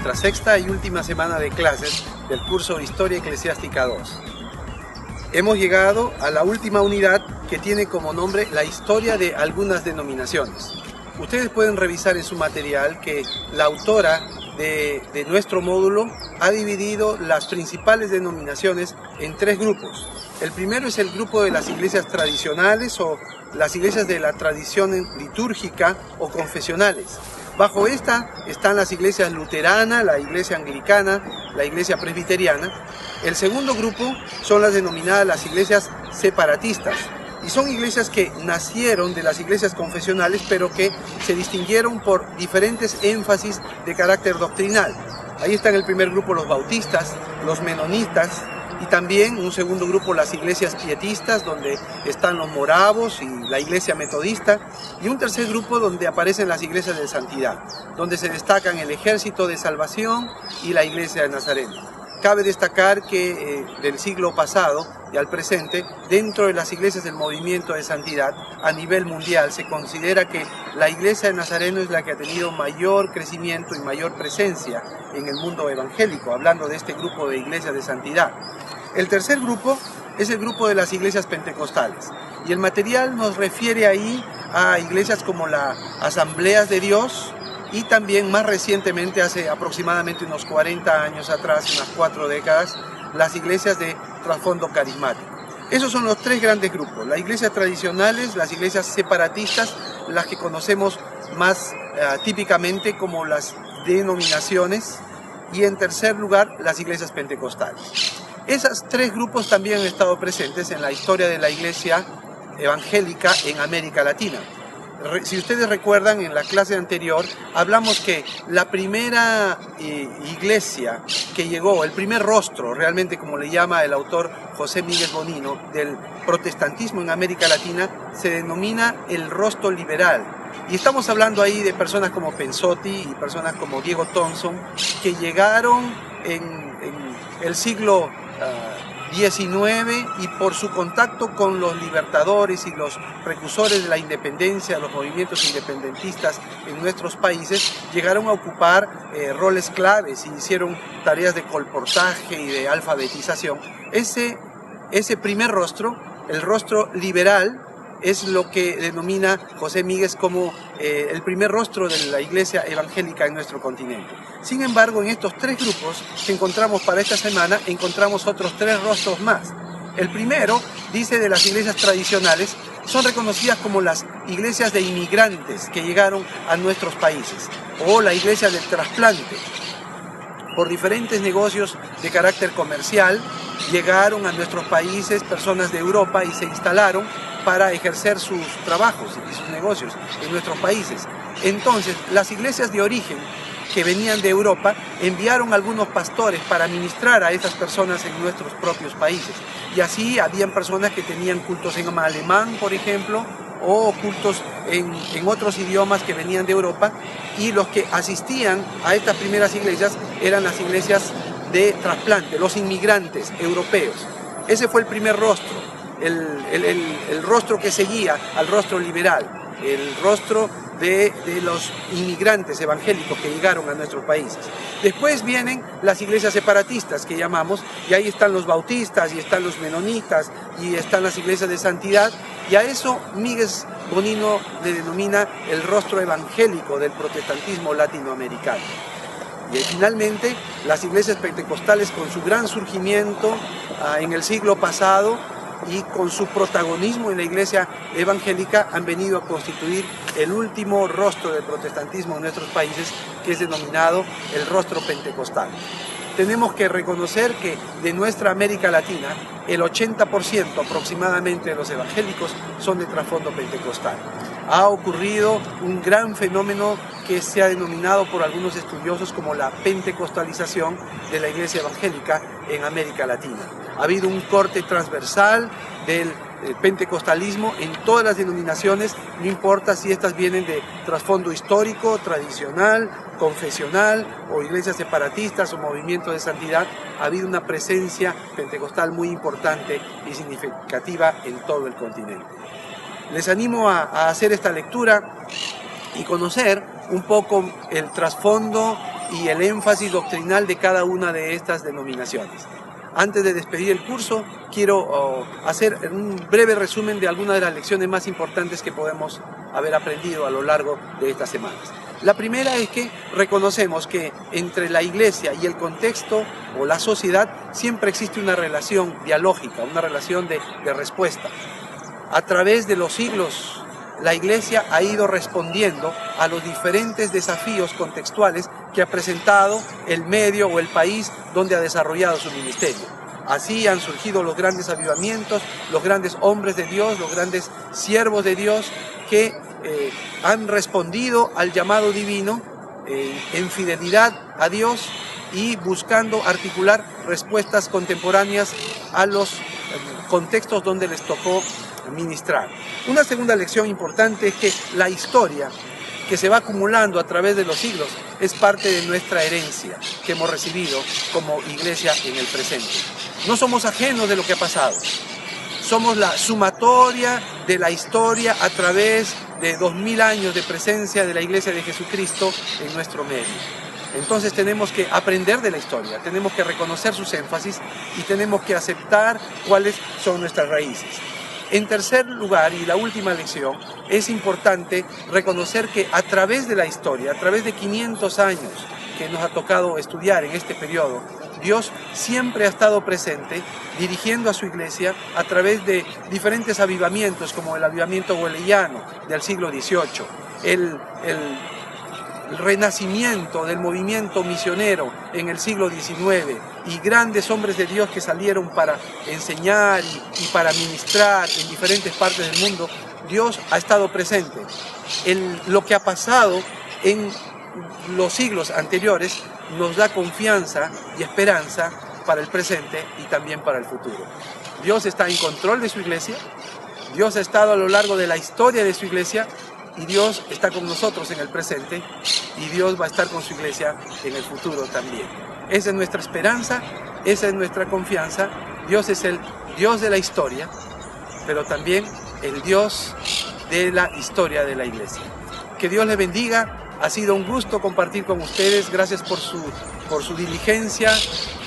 nuestra sexta y última semana de clases del curso Historia Eclesiástica 2. Hemos llegado a la última unidad que tiene como nombre la historia de algunas denominaciones. Ustedes pueden revisar en su material que la autora de nuestro módulo ha dividido las principales denominaciones en tres grupos. El primero es el grupo de las iglesias tradicionales o las iglesias de la tradición litúrgica o confesionales. Bajo esta están las iglesias luterana, la iglesia anglicana, la iglesia presbiteriana. El segundo grupo son las denominadas las iglesias separatistas. Y son iglesias que nacieron de las iglesias confesionales, pero que se distinguieron por diferentes énfasis de carácter doctrinal. Ahí está en el primer grupo los bautistas, los menonitas, y también un segundo grupo las iglesias pietistas, donde están los moravos y la iglesia metodista, y un tercer grupo donde aparecen las iglesias de santidad, donde se destacan el Ejército de Salvación y la iglesia de Nazareno. Cabe destacar que del siglo pasado y al presente, dentro de las iglesias del movimiento de santidad, a nivel mundial, se considera que la iglesia de Nazareno es la que ha tenido mayor crecimiento y mayor presencia en el mundo evangélico, hablando de este grupo de iglesias de santidad. El tercer grupo es el grupo de las iglesias pentecostales, y el material nos refiere ahí a iglesias como las Asambleas de Dios, y también más recientemente, hace aproximadamente unos 40 años atrás, unas 4 décadas, las iglesias de trasfondo carismático. Esos son los tres grandes grupos: las iglesias tradicionales, las iglesias separatistas, las que conocemos más típicamente como las denominaciones, y en tercer lugar las iglesias pentecostales. Esos tres grupos también han estado presentes en la historia de la iglesia evangélica en América Latina. Si ustedes recuerdan, en la clase anterior hablamos que la primera iglesia que llegó, el primer rostro, realmente como le llama el autor José Míguez Bonino, del protestantismo en América Latina, se denomina el rostro liberal. Y estamos hablando ahí de personas como Pensotti y personas como Diego Thompson, que llegaron en el siglo XIX, y por su contacto con los libertadores y los precursores de la independencia, los movimientos independentistas en nuestros países, llegaron a ocupar roles claves y hicieron tareas de colportaje y de alfabetización. Ese primer rostro, el rostro liberal, es lo que denomina José Míguez como el primer rostro de la iglesia evangélica en nuestro continente. Sin embargo, en estos tres grupos que encontramos para esta semana, encontramos otros tres rostros más. El primero dice de las iglesias tradicionales, son reconocidas como las iglesias de inmigrantes que llegaron a nuestros países, o la iglesia del trasplante. Por diferentes negocios de carácter comercial, llegaron a nuestros países personas de Europa y se instalaron para ejercer sus trabajos y sus negocios en nuestros países. Entonces, las iglesias de origen que venían de Europa enviaron algunos pastores para ministrar a esas personas en nuestros propios países. Y así habían personas que tenían cultos en alemán, por ejemplo, o cultos en otros idiomas que venían de Europa, y los que asistían a estas primeras iglesias eran las iglesias de trasplante, los inmigrantes europeos. Ese fue el primer rostro, el rostro que seguía al rostro liberal, el rostro de los inmigrantes evangélicos que llegaron a nuestros países. Después vienen las iglesias separatistas que llamamos, y ahí están los bautistas, y están los menonitas, y están las iglesias de santidad, y a eso Míguez Bonino le denomina el rostro evangélico del protestantismo latinoamericano. Y finalmente, las iglesias pentecostales, con su gran surgimiento en el siglo pasado y con su protagonismo en la iglesia evangélica, han venido a constituir el último rostro del protestantismo en nuestros países, que es denominado el rostro pentecostal. Tenemos que reconocer que de nuestra América Latina, el 80% aproximadamente de los evangélicos son de trasfondo pentecostal. Ha ocurrido un gran fenómeno que se ha denominado por algunos estudiosos como la pentecostalización de la iglesia evangélica en América Latina. Ha habido un corte transversal del pentecostalismo en todas las denominaciones, no importa si estas vienen de trasfondo histórico, tradicional, confesional, o iglesias separatistas o movimientos de santidad. Ha habido una presencia pentecostal muy importante y significativa en todo el continente. Les animo a hacer esta lectura y conocer un poco el trasfondo y el énfasis doctrinal de cada una de estas denominaciones. Antes de despedir el curso, quiero hacer un breve resumen de algunas de las lecciones más importantes que podemos haber aprendido a lo largo de estas semanas. La primera es que reconocemos que entre la iglesia y el contexto o la sociedad siempre existe una relación dialógica, una relación de respuesta. A través de los siglos, la iglesia ha ido respondiendo a los diferentes desafíos contextuales que ha presentado el medio o el país donde ha desarrollado su ministerio. Así han surgido los grandes avivamientos, los grandes hombres de Dios, los grandes siervos de Dios que han respondido al llamado divino en fidelidad a Dios y buscando articular respuestas contemporáneas a los contextos donde les tocó ministrar. Una segunda lección importante es que la historia que se va acumulando a través de los siglos es parte de nuestra herencia que hemos recibido como iglesia en el presente. No somos ajenos de lo que ha pasado. Somos la sumatoria de la historia a través de 2000 años de presencia de la Iglesia de Jesucristo en nuestro medio. Entonces tenemos que aprender de la historia, tenemos que reconocer sus énfasis y tenemos que aceptar cuáles son nuestras raíces. En tercer lugar, y la última lección, es importante reconocer que a través de la historia, a través de 500 años que nos ha tocado estudiar en este periodo, Dios siempre ha estado presente, dirigiendo a su iglesia a través de diferentes avivamientos, como el avivamiento weleyano del siglo XVIII, el renacimiento del movimiento misionero en el siglo XIX y grandes hombres de Dios que salieron para enseñar y para ministrar en diferentes partes del mundo. Dios ha estado presente. Lo que ha pasado en los siglos anteriores nos da confianza y esperanza para el presente y también para el futuro. Dios está en control de su iglesia, Dios ha estado a lo largo de la historia de su iglesia y Dios está con nosotros en el presente y Dios va a estar con su iglesia en el futuro también. Esa es nuestra esperanza, esa es nuestra confianza. Dios es el Dios de la historia, pero también el Dios de la historia de la iglesia. Que Dios les bendiga. Ha sido un gusto compartir con ustedes. Gracias por su diligencia,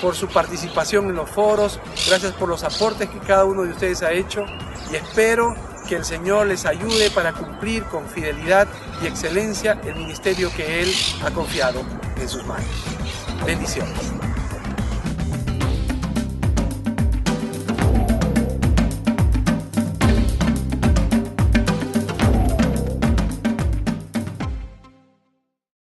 por su participación en los foros. Gracias por los aportes que cada uno de ustedes ha hecho. Y espero que el Señor les ayude para cumplir con fidelidad y excelencia el ministerio que Él ha confiado en sus manos. Bendiciones.